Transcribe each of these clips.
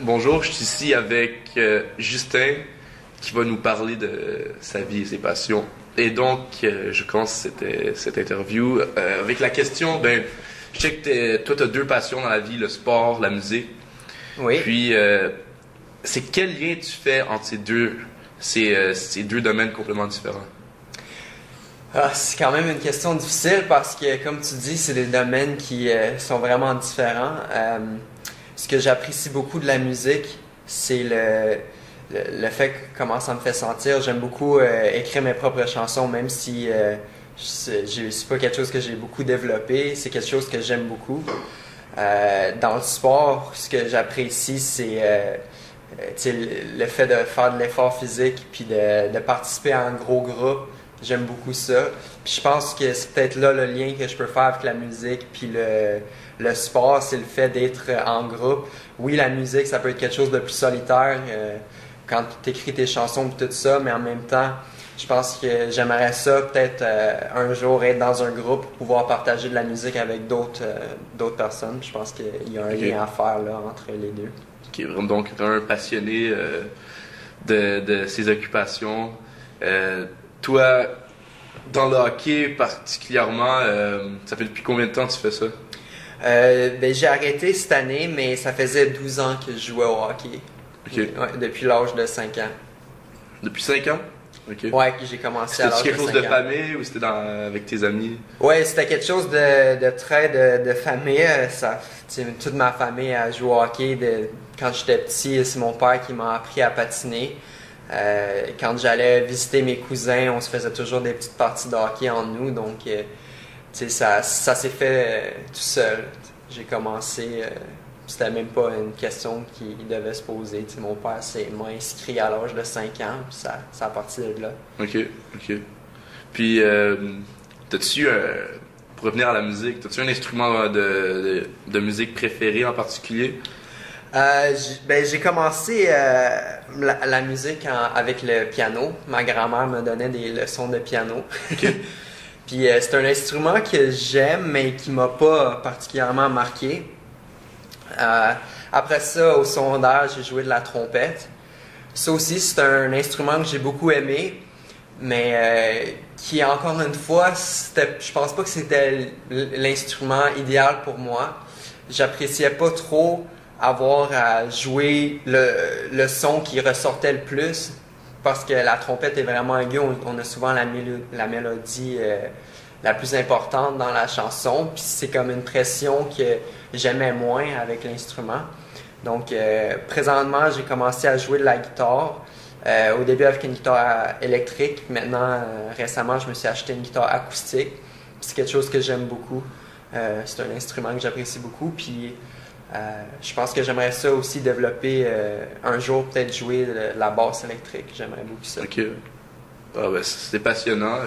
Bonjour, je suis ici avec Justin qui va nous parler de sa vie et ses passions. Et donc, je commence cette interview avec la question, je sais que toi, tu as deux passions dans la vie, le sport, la musique. Oui. Puis, c'est quel lien tu fais entre ces deux domaines complètement différents? C'est quand même une question difficile parce que, comme tu dis, c'est des domaines qui sont vraiment différents. Ce que j'apprécie beaucoup de la musique, c'est le fait que comment ça me fait sentir. J'aime beaucoup écrire mes propres chansons, même si c'est pas quelque chose que j'ai beaucoup développé. C'est quelque chose que j'aime beaucoup. Dans le sport, ce que j'apprécie, c'est le fait de faire de l'effort physique puis de participer à un gros groupe. J'aime beaucoup ça. Puis je pense que c'est peut-être là le lien que je peux faire avec la musique puis le sport, c'est le fait d'être en groupe. Oui, la musique, ça peut être quelque chose de plus solitaire quand tu écris tes chansons et tout ça, mais en même temps, je pense que j'aimerais ça peut-être un jour être dans un groupe pour pouvoir partager de la musique avec d'autres personnes. Je pense qu'il y a un lien à faire là, entre les deux. Ok, donc tu es un passionné de ses occupations. Toi, dans le hockey particulièrement, ça fait depuis combien de temps tu fais ça? J'ai arrêté cette année, mais ça faisait 12 ans que je jouais au hockey. Okay. Ouais, depuis l'âge de 5 ans. Depuis 5 ans? Okay. Ouais, j'ai commencé à l'âge de 5 ans. C'était quelque chose de famille ou c'était avec tes amis? Ouais, c'était quelque chose de très de famille. Toute ma famille a joué au hockey. Quand j'étais petit, c'est mon père qui m'a appris à patiner. Quand j'allais visiter mes cousins, on se faisait toujours des petites parties de hockey entre nous. Donc, ça s'est fait tout seul. J'ai commencé... C'était même pas une question qui devait se poser. Mon père m'a inscrit à l'âge de 5 ans, puis ça a parti de là. OK. Puis, t'as-tu, pour revenir à la musique, t'as-tu un instrument de musique préféré en particulier? J'ai commencé la musique avec le piano. Ma grand-mère me donnait des leçons de piano. Okay. Puis c'est un instrument que j'aime, mais qui m'a pas particulièrement marqué. Après ça, au secondaire, j'ai joué de la trompette. Ça aussi, c'est un instrument que j'ai beaucoup aimé, mais qui, encore une fois, je pense pas que c'était l'instrument idéal pour moi. J'appréciais pas trop avoir à jouer le son qui ressortait le plus, parce que la trompette est vraiment aiguë. On a souvent la mélodie la plus importante dans la chanson, puis c'est comme une pression que j'aimais moins avec l'instrument. Donc, présentement, j'ai commencé à jouer de la guitare. Au début avec une guitare électrique. Maintenant, récemment, je me suis acheté une guitare acoustique. C'est quelque chose que j'aime beaucoup. C'est un instrument que j'apprécie beaucoup. Puis, je pense que j'aimerais ça aussi développer un jour, peut-être jouer de la basse électrique. J'aimerais beaucoup ça. OK. C'est passionnant.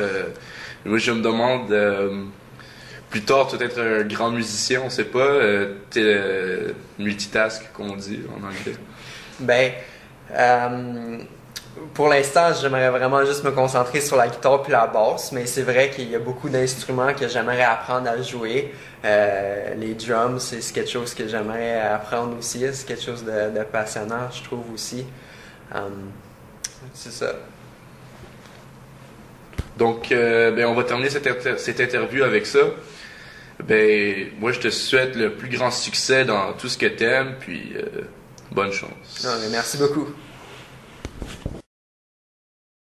Moi, je me demande, plus tard, tu vas être un grand musicien, on sait pas. T'es multitask, comme on dit en anglais. Pour l'instant, j'aimerais vraiment juste me concentrer sur la guitare puis la basse, mais c'est vrai qu'il y a beaucoup d'instruments que j'aimerais apprendre à jouer. Les drums, c'est quelque chose que j'aimerais apprendre aussi. C'est quelque chose de passionnant, je trouve aussi. C'est ça. Donc, on va terminer cette interview avec ça. Moi, je te souhaite le plus grand succès dans tout ce que t'aimes, puis bonne chance. Merci beaucoup.